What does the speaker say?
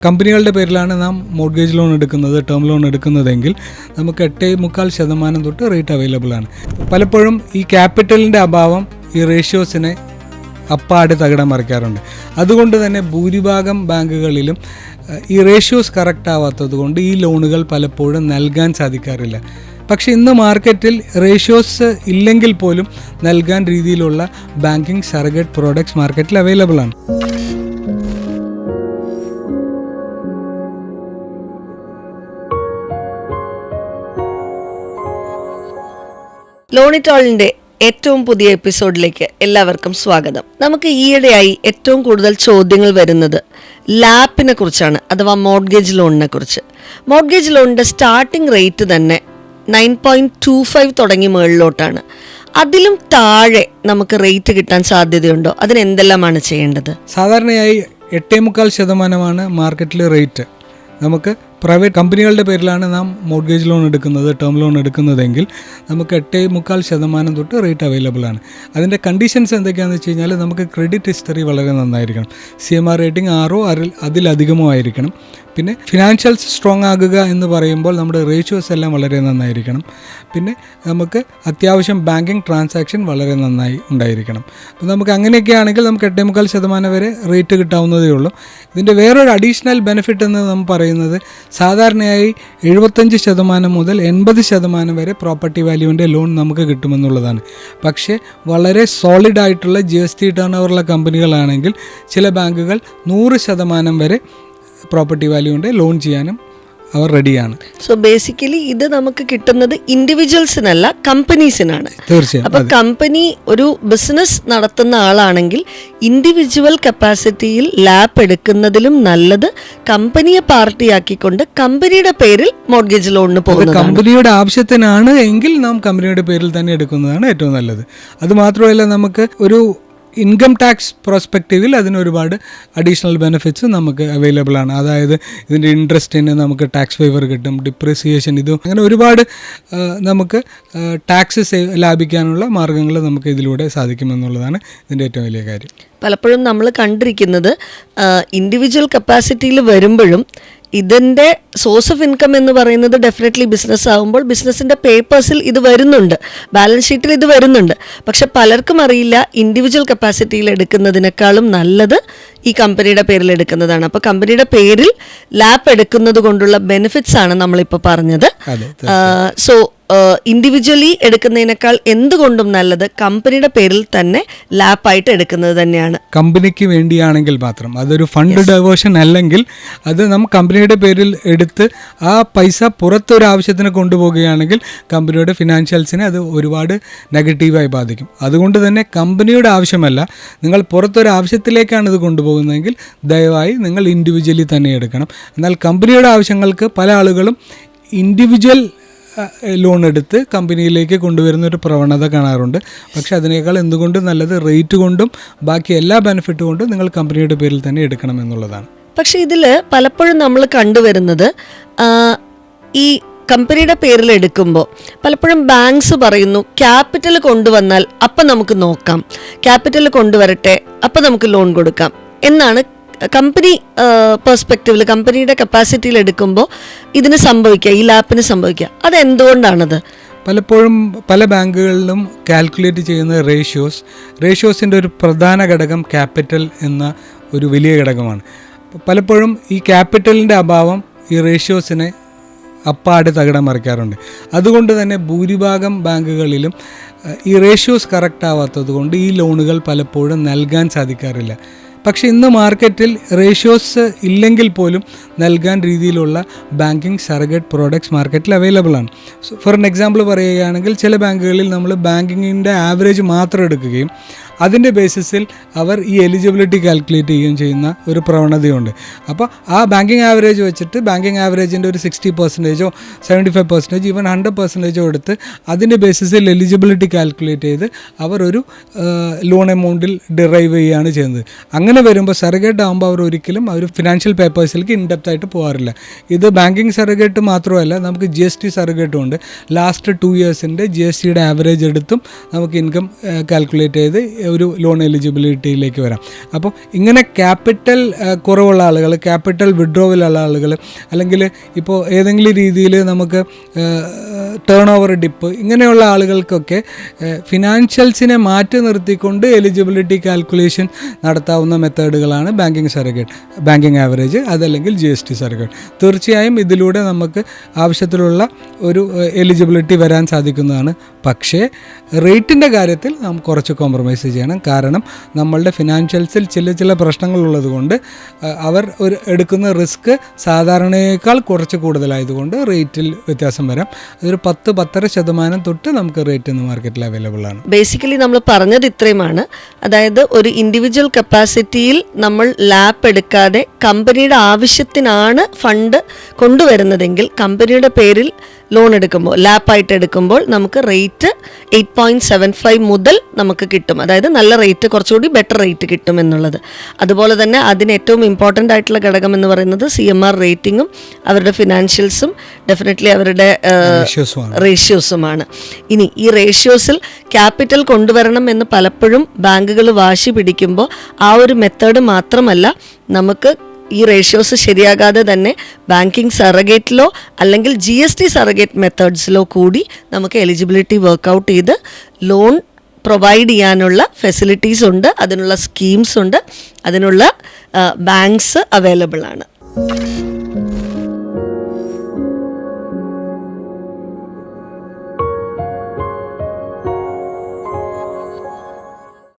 കമ്പനികളുടെ പേരിലാണ് നാം മോർഗേജ് ലോൺ എടുക്കുന്നത്, ടേം ലോൺ എടുക്കുന്നതെങ്കിൽ നമുക്ക് 8.25% തൊട്ട് റേറ്റ് അവൈലബിൾ ആണ്. പലപ്പോഴും ഈ ക്യാപിറ്റലിൻ്റെ അഭാവം ഈ റേഷ്യോസിനെ അപ്പാടെ തകിടം മറിക്കാറുണ്ട്. അതുകൊണ്ട് തന്നെ ഭൂരിഭാഗം ബാങ്കുകളിലും ഈ റേഷ്യോസ് കറക്റ്റ് ആവാത്തത് കൊണ്ട് ഈ ലോണുകൾ പലപ്പോഴും നൽകാൻ സാധിക്കാറില്ല. പക്ഷേ ഇന്ന് മാർക്കറ്റിൽ റേഷ്യോസ് ഇല്ലെങ്കിൽ പോലും നൽകാൻ രീതിയിലുള്ള ബാങ്കിങ് സറഗേറ്റ് പ്രോഡക്ട്സ് മാർക്കറ്റിൽ അവൈലബിൾ ആണ്. ലോണിറ്റോളിന്റെ ഏറ്റവും പുതിയ എപ്പിസോഡിലേക്ക് എല്ലാവർക്കും സ്വാഗതം. നമുക്ക് ഈയിടെയായി ഏറ്റവും കൂടുതൽ ചോദ്യങ്ങൾ വരുന്നത് ലാപ്പിനെ കുറിച്ചാണ്, അഥവാ മോർഗേജ് ലോണിനെ കുറിച്ച്. മോർഗേജ് ലോണിന്റെ സ്റ്റാർട്ടിംഗ് റേറ്റ് തന്നെ 9.25 തുടങ്ങി മുകളിലോട്ടാണ്. അതിലും താഴെ നമുക്ക് റേറ്റ് കിട്ടാൻ സാധ്യതയുണ്ടോ? അതിന് എന്തെല്ലാമാണ് ചെയ്യേണ്ടത്? സാധാരണയായി 8.25% മാർക്കറ്റിലെ റേറ്റ്. നമുക്ക് പ്രൈവറ്റ് കമ്പനികളുടെ പേരിലാണ് നാം മോർഗേജ് ലോൺ എടുക്കുന്നത്, ടേം ലോൺ എടുക്കുന്നതെങ്കിൽ നമുക്ക് 8.25% തൊട്ട് റേറ്റ് അവൈലബിൾ ആണ്. അതിൻ്റെ കണ്ടീഷൻസ് എന്തൊക്കെയാണെന്ന് വെച്ച് കഴിഞ്ഞാൽ നമുക്ക് ക്രെഡിറ്റ് ഹിസ്റ്ററി വളരെ നന്നായിരിക്കണം, CMR റേറ്റിംഗ് 6 അതിലധികമോ ആയിരിക്കണം. പിന്നെ ഫിനാൻഷ്യൽസ് സ്ട്രോങ് ആകുക എന്ന് പറയുമ്പോൾ നമ്മുടെ റേഷ്യോസ് എല്ലാം വളരെ നന്നായിരിക്കണം. പിന്നെ നമുക്ക് അത്യാവശ്യം ബാങ്കിങ് ട്രാൻസാക്ഷൻ വളരെ നന്നായി ഉണ്ടായിരിക്കണം. അപ്പോൾ നമുക്ക് അങ്ങനെയൊക്കെ ആണെങ്കിൽ നമുക്ക് 8.25% വരെ റേറ്റ് കിട്ടാവുന്നതേ ഉള്ളൂ. ഇതിൻ്റെ വേറൊരു അഡീഷണൽ ബെനിഫിറ്റ് എന്ന് നമ്മൾ പറയുന്നത് സാധാരണയായി 75% മുതൽ 80% വരെ പ്രോപ്പർട്ടി വാല്യൂവിൻ്റെ ലോൺ നമുക്ക് കിട്ടുമെന്നുള്ളതാണ്. പക്ഷേ വളരെ സോളിഡ് ആയിട്ടുള്ള GST ടേൺ ഓവറുള്ള കമ്പനികളാണെങ്കിൽ ചില ബാങ്കുകൾ 100% വരെ പ്രോപ്പർട്ടി വാല്യൂവിൻ്റെ ലോൺ ചെയ്യാനും അവർ റെഡിയാണ്. സോ ബേസിക്കലി ഇത് നമുക്ക് കിട്ടുന്നത് ഇൻഡിവിജ്വൽസിനല്ല, കമ്പനീസിനാണ്. തീർച്ചയായും. അപ്പൊ കമ്പനി ഒരു ബിസിനസ് നടത്തുന്ന ആളാണെങ്കിൽ ഇൻഡിവിജ്വൽ കപ്പാസിറ്റിയിൽ ലാപ്പ് എടുക്കുന്നതിലും നല്ലത് കമ്പനിയെ പാർട്ടിയാക്കിക്കൊണ്ട് കമ്പനിയുടെ പേരിൽ മോർഗേജ് ലോണിന് പോകുന്നത്. കമ്പനിയുടെ ആവശ്യത്തിനാണ് എങ്കിൽ നാം കമ്പനിയുടെ പേരിൽ തന്നെ എടുക്കുന്നതാണ് ഏറ്റവും നല്ലത്. അതുമാത്രമല്ല നമുക്ക് ഒരു ഇൻകം ടാക്സ് പ്രോസ്പെക്റ്റീവിൽ അതിനൊരുപാട് അഡീഷണൽ ബെനിഫിറ്റ്സ് നമുക്ക് അവൈലബിൾ ആണ്. അതായത് ഇതിൻ്റെ ഇൻട്രസ്റ്റിന് നമുക്ക് ടാക്സ് ഫേവർ കിട്ടും, ഡിപ്രിസിയേഷൻ, ഇതും അങ്ങനെ ഒരുപാട് നമുക്ക് ടാക്സ് ലാഭിക്കാനുള്ള മാർഗ്ഗങ്ങൾ നമുക്ക് ഇതിലൂടെ സാധിക്കുമെന്നുള്ളതാണ് ഇതിൻ്റെ ഏറ്റവും വലിയ കാര്യം. പലപ്പോഴും നമ്മൾ കണ്ടിരിക്കുന്നത് ഇൻഡിവിജ്വൽ കപ്പാസിറ്റിയിൽ വരുമ്പോഴും ഇതിൻ്റെ സോഴ്സ് ഓഫ് ഇൻകം എന്ന് പറയുന്നത് ഡെഫിനറ്റ്ലി ബിസിനസ് ആകുമ്പോൾ ബിസിനസ്സിൻ്റെ പേപ്പേഴ്സിൽ ഇത് വരുന്നുണ്ട്, ബാലൻസ് ഷീറ്റിൽ ഇത് വരുന്നുണ്ട്. പക്ഷെ പലർക്കും അറിയില്ല ഇൻഡിവിജ്വൽ കപ്പാസിറ്റിയിൽ എടുക്കുന്നതിനേക്കാളും നല്ലത് ഈ കമ്പനിയുടെ പേരിൽ എടുക്കുന്നതാണ്. അപ്പോൾ കമ്പനിയുടെ പേരിൽ ലാപ്പ് എടുക്കുന്നത് കൊണ്ടുള്ള ബെനിഫിറ്റ്സ് ആണ് നമ്മളിപ്പോൾ പറഞ്ഞത്. സോ ഇൻഡിവിജ്വലി എടുക്കുന്നതിനേക്കാൾ എന്തുകൊണ്ടും നല്ലത് കമ്പനിയുടെ പേരിൽ തന്നെ ലാപ്പായിട്ട് എടുക്കുന്നത് തന്നെയാണ്. കമ്പനിക്ക് വേണ്ടിയാണെങ്കിൽ മാത്രം, അതൊരു ഫണ്ട് ഡൈവേർഷൻ അല്ലെങ്കിൽ അത് നമ്മൾ കമ്പനിയുടെ പേരിൽ എടുത്ത് ആ പൈസ പുറത്തൊരു ആവശ്യത്തിന് കൊണ്ടുപോവുകയാണെങ്കിൽ കമ്പനിയുടെ ഫിനാൻഷ്യൽസിനെ അത് ഒരുപാട് നെഗറ്റീവായി ബാധിക്കും. അതുകൊണ്ട് തന്നെ കമ്പനിയുടെ ആവശ്യമല്ല, നിങ്ങൾ പുറത്തൊരു ആവശ്യത്തിലേക്കാണ് ഇത് കൊണ്ടുപോകുന്നതെങ്കിൽ ദയവായി നിങ്ങൾ ഇൻഡിവിജ്വലി തന്നെ എടുക്കണം. എന്നാൽ കമ്പനിയുടെ ആവശ്യങ്ങൾക്ക് പല ആളുകളും ഇൻഡിവിജ്വൽ ലോൺ എടുത്ത് കമ്പനിയിലേക്ക് കൊണ്ടുവരുന്ന ഒരു പ്രവണത കാണാറുണ്ട്. പക്ഷെ അതിനേക്കാൾ എന്തുകൊണ്ടും നല്ലത് റേറ്റ് കൊണ്ടും ബാക്കി എല്ലാ ബെനിഫിറ്റ് കൊണ്ടും നിങ്ങൾ കമ്പനിയുടെ പേരിൽ തന്നെ എടുക്കണം എന്നുള്ളതാണ്. പക്ഷെ ഇതിൽ പലപ്പോഴും നമ്മൾ കണ്ടുവരുന്നത് ഈ കമ്പനിയുടെ പേരിൽ എടുക്കുമ്പോൾ പലപ്പോഴും ബാങ്ക്സ് പറയുന്നു ക്യാപിറ്റൽ കൊണ്ടുവന്നാൽ അപ്പം നമുക്ക് നോക്കാം, ക്യാപിറ്റൽ കൊണ്ടുവരട്ടെ അപ്പം നമുക്ക് ലോൺ കൊടുക്കാം എന്നാണ് കമ്പനി പെർസ്പെക്റ്റീവിൽ, കമ്പനിയുടെ കപ്പാസിറ്റിയിൽ എടുക്കുമ്പോൾ ഇതിന് സംഭവിക്കുക, ഈ ലാപ്പിന് സംഭവിക്കുക. അതെന്തുകൊണ്ടാണത്? പലപ്പോഴും പല ബാങ്കുകളിലും കാൽക്കുലേറ്റ് ചെയ്യുന്ന റേഷ്യോസിൻ്റെ ഒരു പ്രധാന ഘടകം ക്യാപിറ്റൽ എന്ന ഒരു വലിയ ഘടകമാണ്. പലപ്പോഴും ഈ ക്യാപിറ്റലിൻ്റെ അഭാവം ഈ റേഷ്യോസിനെ അപ്പാടെ തകിടം മറിക്കാറുണ്ട്. അതുകൊണ്ട് തന്നെ ഭൂരിഭാഗം ബാങ്കുകളിലും ഈ റേഷ്യോസ് കറക്റ്റ് ആവാത്തത് കൊണ്ട് ഈ ലോണുകൾ പലപ്പോഴും നൽകാൻ സാധിക്കാറില്ല. പക്ഷേ ഇന്ന് മാർക്കറ്റിൽ റേഷ്യോസ് ഇല്ലെങ്കിൽ പോലും നൽകാൻ രീതിയിലുള്ള ബാങ്കിങ് സറഗേറ്റ് പ്രോഡക്ട്സ് മാർക്കറ്റിൽ അവൈലബിൾ ആണ്. ഫോർ എൻ എക്സാമ്പിൾ പറയുകയാണെങ്കിൽ ചില ബാങ്കുകളിൽ നമ്മൾ ബാങ്കിങ്ങിൻ്റെ ആവറേജ് മാത്രം എടുക്കുകയും അതിൻ്റെ ബേസിസിൽ അവർ ഈ എലിജിബിലിറ്റി കാൽക്കുലേറ്റ് ചെയ്യുകയും ചെയ്യുന്ന ഒരു പ്രവണതയുണ്ട്. അപ്പോൾ ആ ബാങ്കിങ് ആവറേജ് വെച്ചിട്ട് ബാങ്കിങ് ആവറേജിൻ്റെ ഒരു 60%, 75%, ഈവൻ 100% എടുത്ത് അതിൻ്റെ ബേസിസിൽ എലിജിബിലിറ്റി കാൽക്കുലേറ്റ് ചെയ്ത് അവർ ഒരു ലോൺ എമൗണ്ടിൽ ഡിറൈവ് ചെയ്യുകയാണ് ചെയ്യുന്നത്. അങ്ങനെ വരുമ്പോൾ സറഗേറ്റ് ആകുമ്പോൾ അവർ ഒരിക്കലും അവർ ഫിനാൻഷ്യൽ പേപ്പേഴ്സിലേക്ക് ഇൻഡെപ്ത് ആയിട്ട് പോകാറില്ല. ഇത് ബാങ്കിങ് സറഗേറ്റ് മാത്രമല്ല, നമുക്ക് GST സറഗേറ്റും ഉണ്ട്. ലാസ്റ്റ് 2 ഇയേഴ്സിൻ്റെ GSTയുടെ ആവറേജ് എടുത്തും നമുക്ക് ഇൻകം കാൽക്കുലേറ്റ് ചെയ്ത് ഒരു ലോൺ എലിജിബിലിറ്റിയിലേക്ക് വരാം. അപ്പോൾ ഇങ്ങനെ ക്യാപിറ്റൽ കുറവുള്ള ആളുകൾ, ക്യാപിറ്റൽ വിഡ്രോവലുള്ള ആളുകൾ, അല്ലെങ്കിൽ ഇപ്പോൾ ഏതെങ്കിലും രീതിയിൽ നമുക്ക് ടേൺ ഓവർ ഡിപ്പ്, ഇങ്ങനെയുള്ള ആളുകൾക്കൊക്കെ ഫിനാൻഷ്യൽസിനെ മാറ്റി നിർത്തിക്കൊണ്ട് എലിജിബിലിറ്റി കാൽക്കുലേഷൻ നടത്താവുന്ന മെത്തേഡുകളാണ് ബാങ്കിങ് സറഗേറ്റ്, ബാങ്കിങ് ആവറേജ്, അതല്ലെങ്കിൽ GST സറഗേറ്റ്. തീർച്ചയായും ഇതിലൂടെ നമുക്ക് ആവശ്യത്തിലുള്ള ഒരു എലിജിബിലിറ്റി വരാൻ സാധിക്കുന്നതാണ്. പക്ഷേ റേറ്റിൻ്റെ കാര്യത്തിൽ നാം കുറച്ച് കോംപ്രമൈസ് ചെയ്യണം. കാരണം നമ്മളുടെ ഫിനാൻഷ്യൽസിൽ ചില പ്രശ്നങ്ങളുള്ളത് കൊണ്ട് അവർ എടുക്കുന്ന റിസ്ക് സാധാരണയേക്കാൾ കുറച്ച് കൂടുതലായതുകൊണ്ട് റേറ്റിൽ വ്യത്യാസം വരാം. അതൊരു 10-10.5% തൊട്ട് നമുക്ക് റേറ്റ് ഇന്ന് മാർക്കറ്റിൽ അവൈലബിൾ ആണ്. ബേസിക്കലി നമ്മൾ പറഞ്ഞത് ഇത്രയുമാണ്. അതായത് ഒരു ഇൻഡിവിജ്വൽ കപ്പാസിറ്റിയിൽ നമ്മൾ ലാപ്പ് എടുക്കാതെ കമ്പനിയുടെ ആവശ്യത്തിനാണ് ഫണ്ട് കൊണ്ടുവരുന്നതെങ്കിൽ കമ്പനിയുടെ പേരിൽ ലോൺ എടുക്കുമ്പോൾ, ലാപ്പായിട്ട് എടുക്കുമ്പോൾ നമുക്ക് റേറ്റ് 8.75 മുതൽ നമുക്ക് കിട്ടും. അതായത് നല്ല റേറ്റ്, കുറച്ചുകൂടി ബെറ്റർ റേറ്റ് കിട്ടും എന്നുള്ളത്. അതുപോലെ തന്നെ അതിന് ഏറ്റവും ഇമ്പോർട്ടൻ്റ് ആയിട്ടുള്ള ഘടകം എന്ന് പറയുന്നത് CMR റേറ്റിങ്ങും അവരുടെ ഫിനാൻഷ്യൽസും ഡെഫിനറ്റ്ലി അവരുടെ റേഷ്യോസുമാണ്. ഇനി ഈ റേഷ്യോസിൽ ക്യാപിറ്റൽ കൊണ്ടുവരണം എന്ന് പലപ്പോഴും ബാങ്കുകൾ വാശി പിടിക്കുമ്പോൾ ആ ഒരു മെത്തേഡ് മാത്രമല്ല, നമുക്ക് ഈ റേഷ്യോസ് ശരിയാകാതെ തന്നെ ബാങ്കിങ് സറഗേറ്റിലോ അല്ലെങ്കിൽ GST സറഗേറ്റ് മെത്തേഡ്സിലോ കൂടി നമുക്ക് എലിജിബിലിറ്റി വർക്കൗട്ട് ചെയ്ത് ലോൺ പ്രൊവൈഡ് ചെയ്യാനുള്ള ഫെസിലിറ്റീസ് ഉണ്ട്, അതിനുള്ള സ്കീംസ് ഉണ്ട്, അതിനുള്ള ബാങ്ക്സ് അവൈലബിൾ ആണ്.